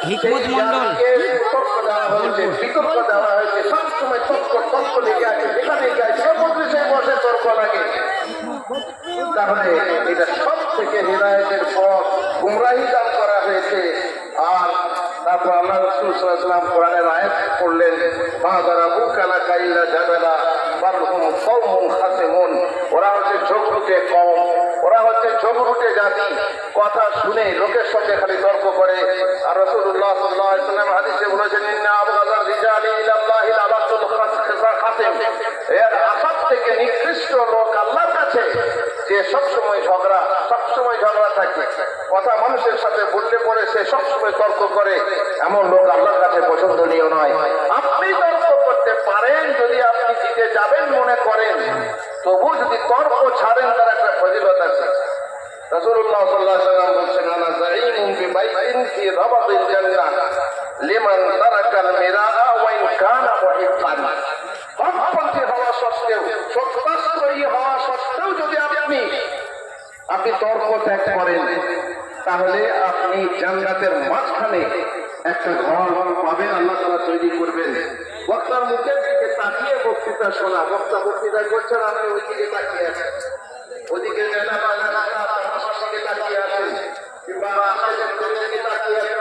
হিকমত মন্ডল বিতর্ক দেওয়া হয়েছে, সবসময় তর্ক লেগে আছে, যেখানে যায় সর্বদেশে বসে তর্ক লাগে। তাহলে এটা সব থেকে হেদায়েতের পথ, গুমরাহি দান করা হয়েছে। আর তারপর আল্লাহ রাসূল সাল্লাল্লাহু আলাইহি ওয়াসাল্লাম কোরআনের আয়াত পড়লেন, মাদারাবু কালা কাইলা জাদালা বারহুম কওমুন খাসিমুন। ওরা হচ্ছে ঝগড়ুটে কওম, ওরা হচ্ছে ঝগড়ুটে জাতি, কথা শুনে লোকের সঙ্গে খালি তর্ক করে। আর রাসূলুল্লাহ সাল্লাল্লাহু আলাইহি ওয়াসাল্লাম হাদিসে বলেছেন, ইন্না আবগাযার রিজালি ইলাল্লাহি আবাদুল খাসিম। এর আসাদ থেকে নিকৃষ্ট লোক আল্লাহর কাছে যে সবসময় ঝগড়া থাকে, কথা মানুষের সাথে বললে পরে সে সবসময় তর্ক করে, এমন লোক আল্লাহর কাছে পছন্দনীয় নয়। আপনি তর্ক করতে পারেন যদি আপনি জিতে যাবেন মনে করেন, তবু যদি তর্ক ছাড়েন তার একটা ফজিলত আছে। রাসূলুল্লাহ সাল্লাল্লাহু আলাইহি ওয়াসাল্লাম বলেছেন, আনা যাঈমুন বিবাইতিন ফি রাবাদিল জান্নাহ লিমান তারাকাল মিরাআ ওয়া ইন কানা মুহিব্বান। হকপন্থী হওয়া সত্ত্বেও, সত্যাশ্রয়ী হওয়া সত্ত্বেও যদি আপনি তর্ক ত্যাগ করেন, তাহলে আপনি জান্নাতের মাঝখানে একটা ঘর পাবেন, আল্লাহ তাআলা তৈরি করবেন। বক্তার মুখের দিকে তাকিয়ে বক্তৃতা শোনা, বক্তা বক্তৃতা করছেন, আপনি ওই দিকে তাকিয়ে আছেন, ওদিকে তাকিয়ে আছেন, কিংবা দিকে তাকিয়ে আছেন,